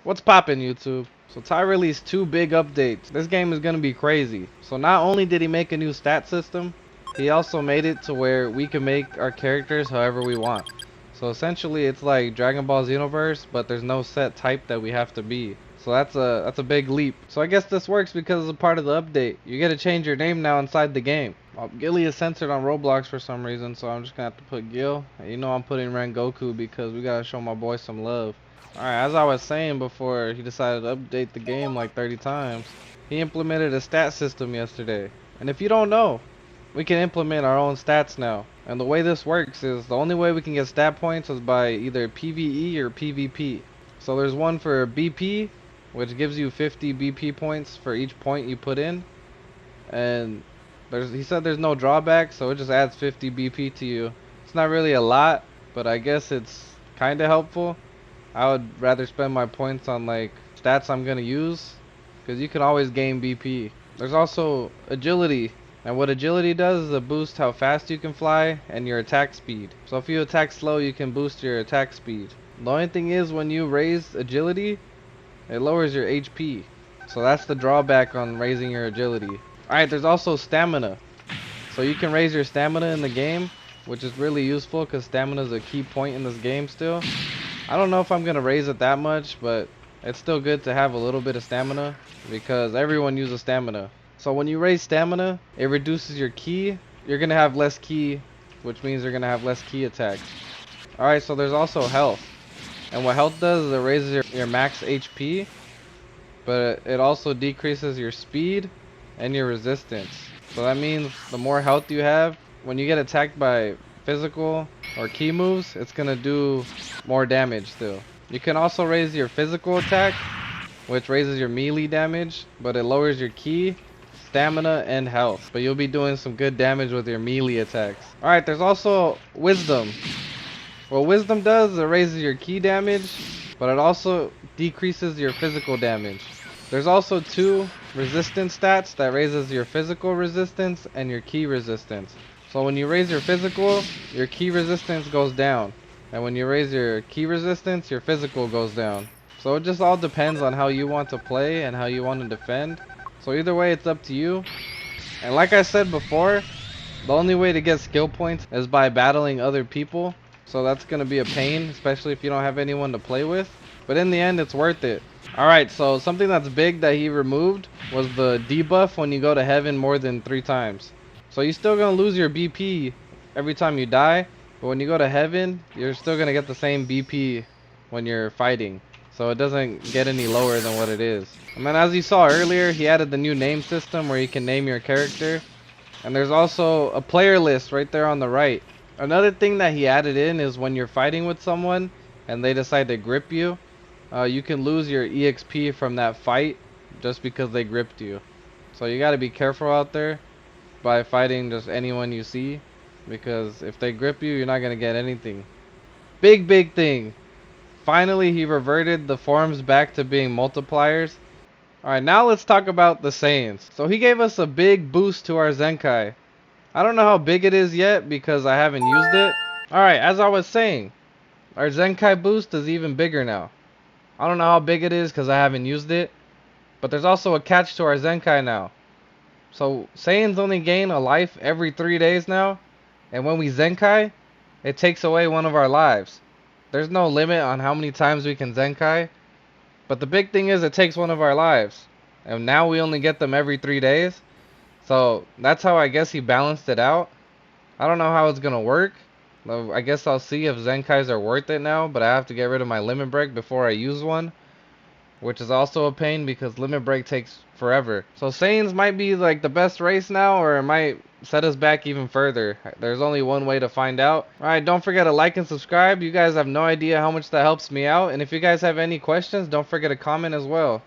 What's poppin', YouTube? So Ty released 2 big updates. This game is gonna be crazy. So not only did he make a new stat system, he also made it to where we can make our characters however we want. So essentially it's like Dragon Ball Xenoverse, but there's no set type that we have to be. So that's a big leap. So I guess this works because it's a part of the update. You get to change your name now inside the game. Gilly is censored on Roblox for some reason, so I'm just gonna have to put Gil. You know I'm putting Rengoku because we gotta show my boy some love. Alright, as I was saying before he decided to update the game like 30 times, he implemented a stat system yesterday. And if you don't know, we can implement our own stats now. And the way this works is the only way we can get stat points is by either PvE or PvP. So there's one for BP, which gives you 50 BP points for each point you put in. And he said there's no drawback, so it just adds 50 BP to you. It's not really a lot, but I guess it's kind of helpful. I would rather spend my points on like stats I'm gonna use, because you can always gain BP. There's also agility, and what agility does is it boosts how fast you can fly and your attack speed. So if you attack slow, you can boost your attack speed. The only thing is when you raise agility, it lowers your HP. So that's the drawback on raising your agility. Alright, there's also stamina. So you can raise your stamina in the game, which is really useful because stamina is a key point in this game still. I don't know if I'm gonna raise it that much, but it's still good to have a little bit of stamina because everyone uses stamina. So when you raise stamina, it reduces your ki. You're gonna have less ki, which means you're gonna have less ki attacks. Alright, so there's also health. And what health does is it raises your max HP, but it also decreases your speed and your resistance. So that means the more health you have, when you get attacked by physical or ki moves, it's gonna do more damage still. You can also raise your physical attack, which raises your melee damage, but it lowers your ki, stamina, and health. But you'll be doing some good damage with your melee attacks. Alright, there's also wisdom. What wisdom does is it raises your ki damage, but it also decreases your physical damage. There's also 2 resistance stats that raises your physical resistance and your ki resistance. So when you raise your physical, your ki resistance goes down. And when you raise your ki resistance, your physical goes down. So it just all depends on how you want to play and how you want to defend. So either way, it's up to you. And like I said before, the only way to get skill points is by battling other people. So that's going to be a pain, especially if you don't have anyone to play with. But in the end, it's worth it. Alright, so something that's big that he removed was the debuff when you go to heaven more than 3 times. So you're still going to lose your BP every time you die, but when you go to heaven, you're still going to get the same BP when you're fighting. So it doesn't get any lower than what it is. And then as you saw earlier, he added the new name system where you can name your character. And there's also a player list right there on the right. Another thing that he added in is when you're fighting with someone and they decide to grip you, you can lose your EXP from that fight just because they gripped you. So you got to be careful out there by fighting just anyone you see, because if they grip you, you're not going to get anything. Big thing. Finally, he reverted the forms back to being multipliers. Alright, now let's talk about the Saiyans. So he gave us a big boost to our Zenkai. I don't know how big it is yet because I haven't used it. Alright, as I was saying, our Zenkai boost is even bigger now. I don't know how big it is because I haven't used it, but there's also a catch to our Zenkai now. So Saiyans only gain a life every 3 days now, and when we Zenkai, it takes away one of our lives. There's no limit on how many times we can Zenkai, but the big thing is it takes one of our lives, and now we only get them every 3 days. So that's how I guess he balanced it out. I don't know how it's gonna work. I guess I'll see if Zenkais are worth it now, but I have to get rid of my limit break before I use one, which is also a pain because limit break takes forever. So Saiyans might be like the best race now, or it might set us back even further. There's only one way to find out. Alright, don't forget to like and subscribe. You guys have no idea how much that helps me out, and if you guys have any questions, don't forget to comment as well.